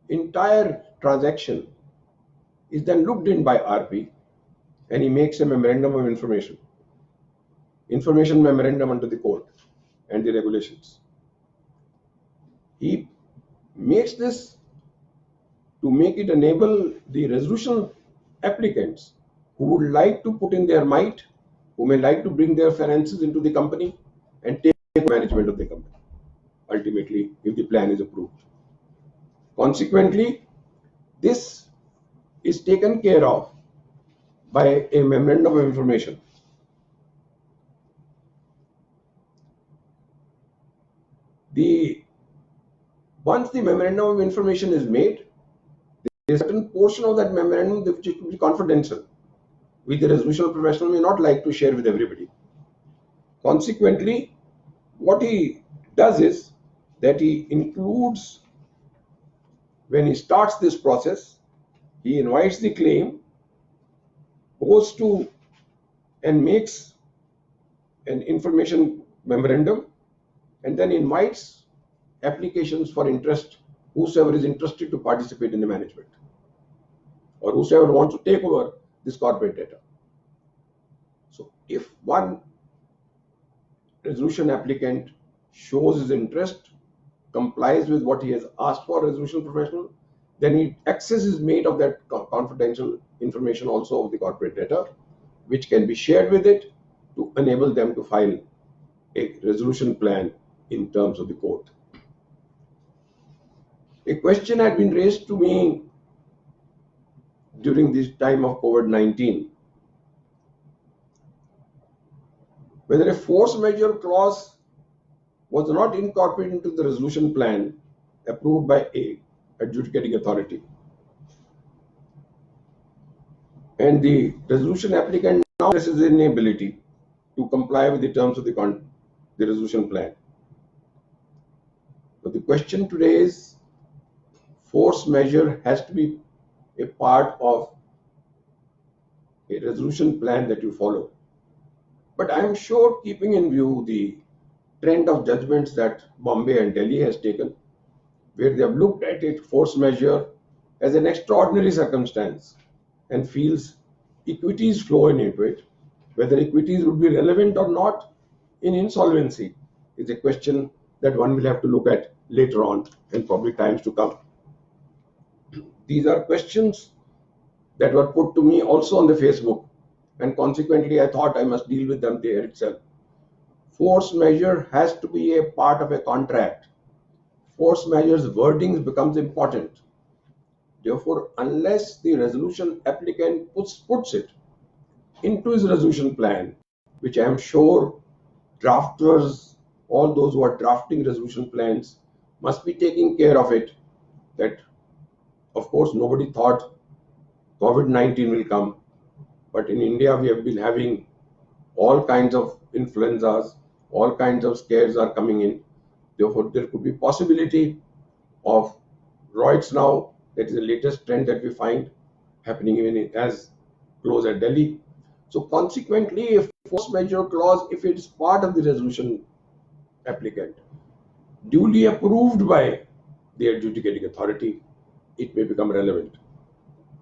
entire transaction is then looked in by RP, and he makes a memorandum of information memorandum under the code and the regulations. He makes this to make it enable the resolution applicants who would like to put in their might who may like to bring their finances into the company and take management of the company, ultimately, if the plan is approved. Consequently, this is taken care of by a memorandum of information. Once the memorandum of information is made, there is a certain portion of that memorandum which will be confidential, which the resolution professional may not like to share with everybody. Consequently, what he does is that he includes, when he starts this process, he invites the claim, goes to and makes an information memorandum, and then invites applications for interest, whosoever is interested to participate in the management or whosoever wants to take over this corporate data. So if one resolution applicant shows his interest, complies with what he has asked for, resolution professional, then access is made of that confidential information also of the corporate data, which can be shared with it to enable them to file a resolution plan in terms of the court. A question had been raised to me during this time of COVID-19, whether a force majeure clause was not incorporated into the resolution plan approved by a adjudicating authority, and the resolution applicant now has his inability to comply with the terms of the resolution plan. But the question today is, force majeure has to be a part of a resolution plan that you follow. But I am sure, keeping in view the trend of judgments that Bombay and Delhi has taken, where they have looked at it, force majeure, as an extraordinary circumstance and feels equities flow into it. Whether equities would be relevant or not in insolvency is a question that one will have to look at later on and probably times to come. These are questions that were put to me also on the Facebook, and consequently I thought I must deal with them there itself. Force majeure has to be a part of a contract. Force majeure's wordings becomes important. Therefore, unless the resolution applicant puts it into his resolution plan, which I am sure drafters, all those who are drafting resolution plans, must be taking care of it, that of course nobody thought COVID-19 will come, but in India we have been having all kinds of influenzas, all kinds of scares are coming in. Therefore, there could be possibility of roids now. That is the latest trend that we find happening even as close as Delhi. So consequently, a force majeure clause, if it is part of the resolution applicant, duly approved by the adjudicating authority, it may become relevant.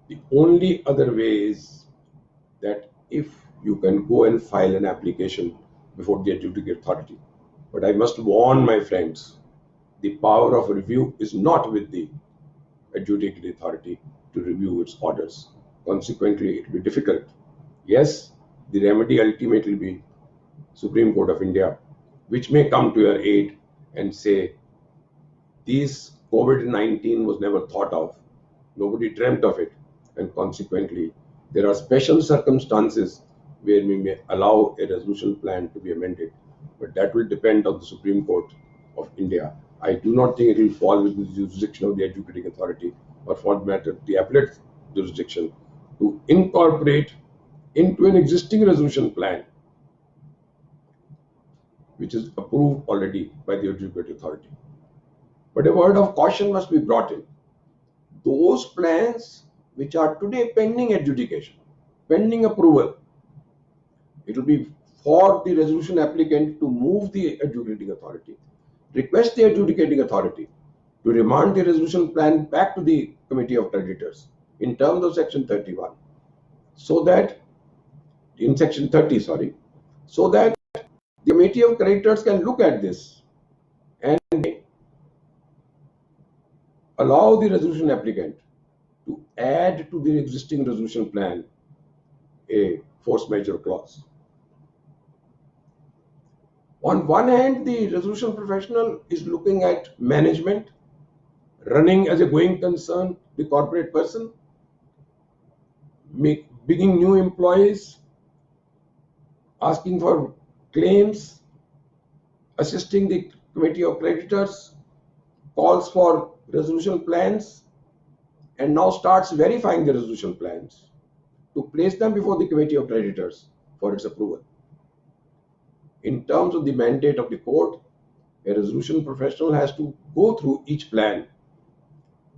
The only other way is that if you can go and file an application before the adjudicating authority. But I must warn my friends, the power of review is not with the adjudicating authority to review its orders. Consequently, it will be difficult. Yes, the remedy ultimately will be Supreme Court of India, which may come to your aid and say, this COVID-19 was never thought of, nobody dreamt of it, and consequently, there are special circumstances where we may allow a resolution plan to be amended, but that will depend on the Supreme Court of India. I do not think it will fall within the jurisdiction of the adjudicating authority, or for that matter, the appellate jurisdiction, to incorporate into an existing resolution plan, which is approved already by the adjudicating authority. But a word of caution must be brought in. Those plans which are today pending adjudication, pending approval, it will be for the resolution applicant to move the adjudicating authority, request the adjudicating authority to remand the resolution plan back to the Committee of Creditors in terms of Section 31, so that in Section 30, so that the Committee of Creditors can look at this and allow the resolution applicant to add to the existing resolution plan a force majeure clause. On one hand, the resolution professional is looking at management, running as a going concern, the corporate person, bringing new employees, asking for claims, assisting the committee of creditors, calls for resolution plans, and now starts verifying the resolution plans to place them before the committee of creditors for its approval. In terms of the mandate of the court, a resolution professional has to go through each plan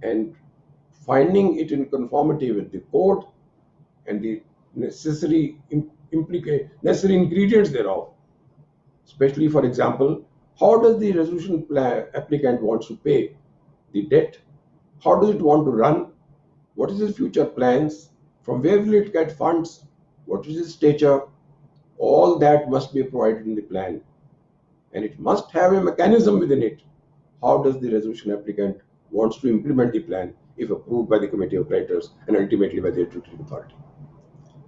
and finding it in conformity with the code and the necessary necessary ingredients thereof. Especially, for example, how does the resolution applicant wants to pay the debt? How does it want to run? What is his future plans? From where will it get funds? What is his stature? All that must be provided in the plan, and it must have a mechanism within it. How does the resolution applicant wants to implement the plan if approved by the committee of creditors and ultimately by the adjudicating authority?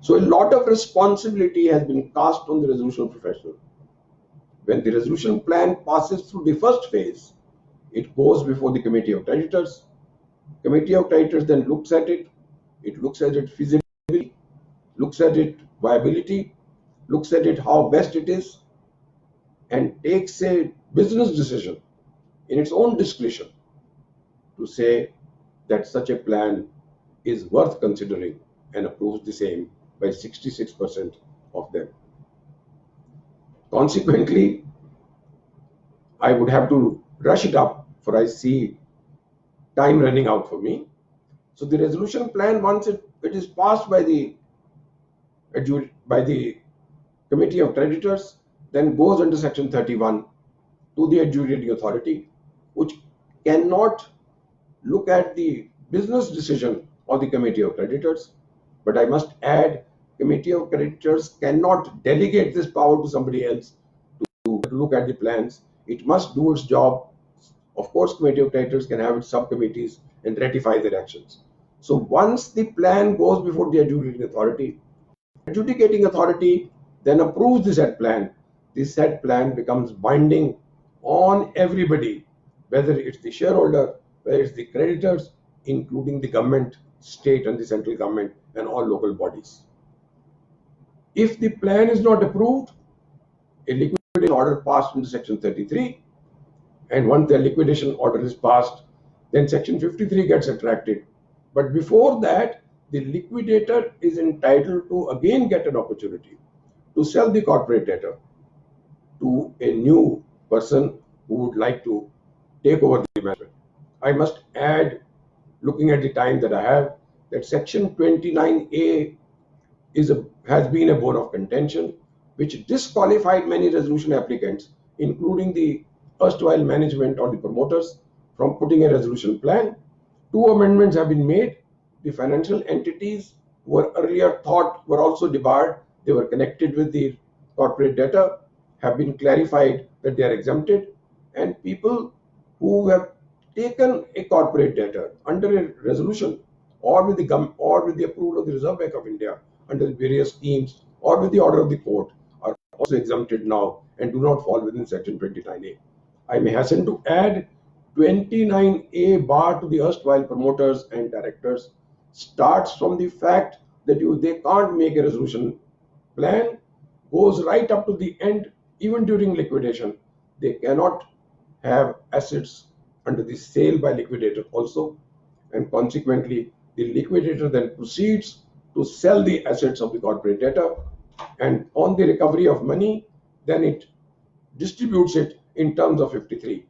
So a lot of responsibility has been cast on the resolution professional. When the resolution plan passes through the first phase, it goes before the committee of creditors. Committee of creditors then looks at it. It looks at it feasibility, looks at it viability, looks at it how best it is, and takes a business decision in its own discretion to say that such a plan is worth considering and approves the same by 66% of them. Consequently, I would have to rush it up, for I see time running out for me. So the resolution plan, once it is passed by the committee of creditors, then goes under section 31 to the adjudicating authority, which cannot look at the business decision of the committee of creditors. But I must add, committee of creditors cannot delegate this power to somebody else to look at the plans. It must do its job. Of course, committee of creditors can have its subcommittees and ratify their actions. So once the plan goes before the adjudicating authority then approves the said plan. The said plan becomes binding on everybody, whether it's the shareholder, whether it's the creditors, including the government, state and the central government and all local bodies. If the plan is not approved, a liquidation order passed under section 33, and once the liquidation order is passed, then section 53 gets attracted. But before that, the liquidator is entitled to again get an opportunity to sell the corporate debtor to a new person who would like to take over the management. I must add, looking at the time that I have, that section 29A has been a bone of contention, which disqualified many resolution applicants, including the erstwhile management or the promoters, from putting a resolution plan. Two amendments have been made. The financial entities who were earlier thought were also debarred, they were connected with the corporate debtor, have been clarified that they are exempted, and people who have taken a corporate debtor under a resolution or with the approval of the Reserve Bank of India under the various schemes or with the order of the court are also exempted now and do not fall within section 29A. I may hasten to add 29A bar to the erstwhile promoters and directors starts from the fact that they can't make a resolution plan, goes right up to the end, even during liquidation. They cannot have assets under the sale by liquidator also, and consequently the liquidator then proceeds to sell the assets of the corporate debtor, and on the recovery of money then it distributes it in terms of 53.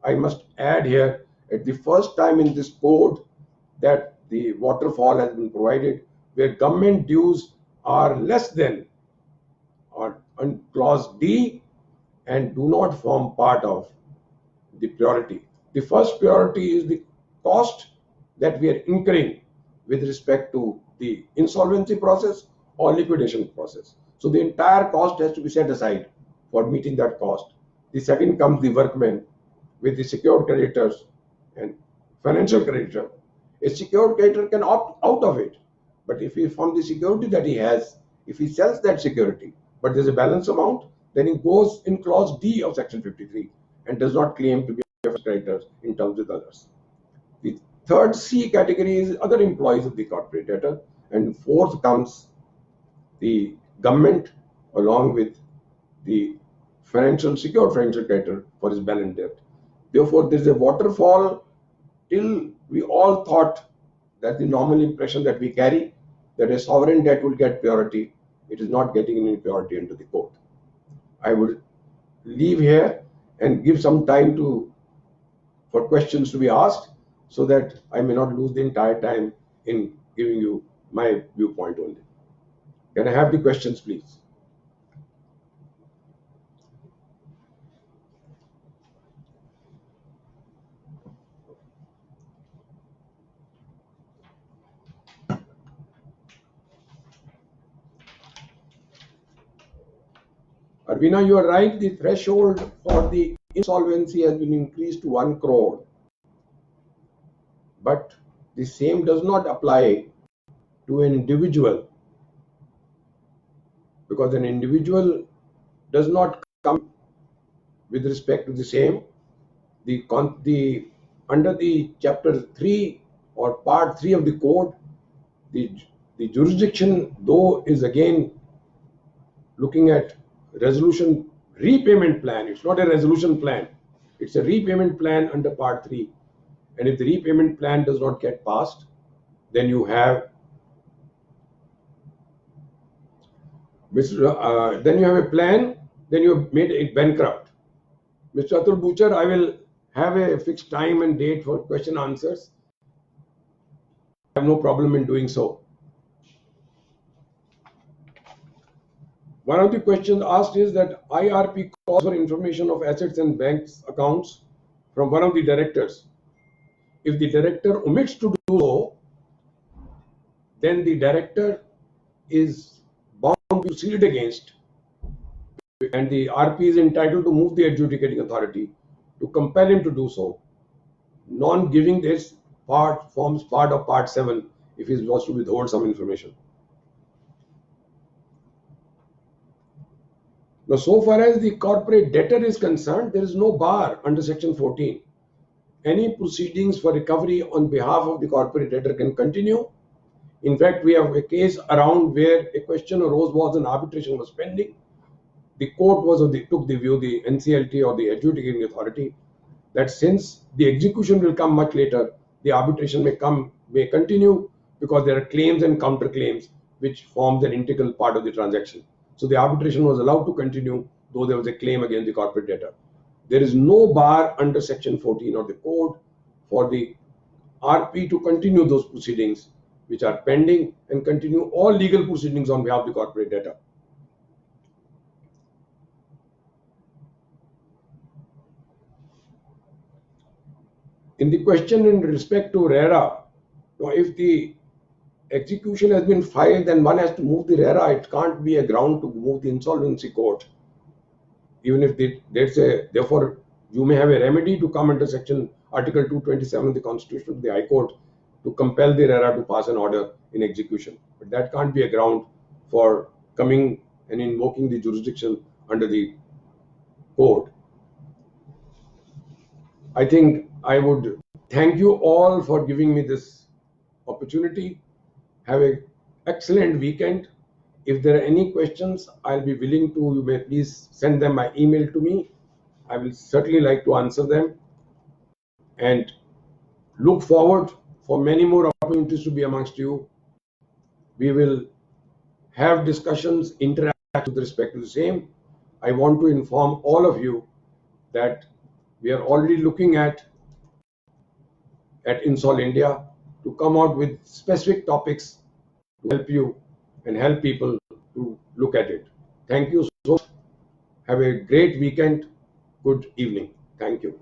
I must add here, at the first time in this code that the waterfall has been provided where government dues are less than or on clause D and do not form part of the priority. The first priority is the cost that we are incurring with respect to the insolvency process or liquidation process. So the entire cost has to be set aside for meeting that cost. The second comes the workmen with the secured creditors and financial creditor. A secured creditor can opt out of it, but if he from the security that he has, if he sells that security, but there's a balance amount, then it goes in clause D of section 53 and does not claim to be a first creditor in terms with others. The third C category is other employees of the corporate debtor, and fourth comes the government along with the secured financial creditor for his balance debt. Therefore, there is a waterfall till we all thought that the normal impression that we carry that a sovereign debt will get priority. It is not getting any priority into the court. I would leave here and give some time for questions to be asked so that I may not lose the entire time in giving you my viewpoint only. Can I have the questions, please? Arvina, you are right. The threshold for the insolvency has been increased to 1 crore. But the same does not apply to an individual, because an individual does not come with respect to the same. Under the chapter 3 or part 3 of the code, the jurisdiction though is again looking at resolution repayment plan. It's not a resolution plan, it's a repayment plan under part 3. And if the repayment plan does not get passed, then you have then you have a plan, then you have made it bankrupt. Mr. Atul Butcher, I will have a fixed time and date for question answers. I have no problem in doing so. One of the questions asked is that IRP calls for information of assets and banks accounts from one of the directors. If the director omits to do so, then the director is bound to be proceeded against, and the RP is entitled to move the adjudicating authority to compel him to do so. Non-giving this part forms part of part 7 if he was to withhold some information. Now, so far as the corporate debtor is concerned, there is no bar under section 14. Any proceedings for recovery on behalf of the corporate debtor can continue. In fact, we have a case around where a question arose was an arbitration was pending. The court took the view, the NCLT or the adjudicating authority, that since the execution will come much later, the arbitration may continue because there are claims and counterclaims which forms an integral part of the transaction. So the arbitration was allowed to continue, though there was a claim against the corporate debtor. There is no bar under section 14 of the code for the RP to continue those proceedings which are pending and continue all legal proceedings on behalf of the corporate debtor. In the question in respect to RERA, if the execution has been filed, then one has to move the RERA. It can't be a ground to move the insolvency court. Even if therefore, you may have a remedy to come under Article 227 of the Constitution of the High Court to compel the RERA to pass an order in execution. But that can't be a ground for coming and invoking the jurisdiction under the code. I think I would thank you all for giving me this opportunity. Have an excellent weekend. If there are any questions, I'll be willing to, you may please send them by email to me. I will certainly like to answer them and look forward for many more opportunities to be amongst you. We will have discussions, interact with respect to the same. I want to inform all of you that we are already looking at Insol India to come out with specific topics to help you and help people to look at it. Thank you so much. Have a great weekend. Good evening. Thank you.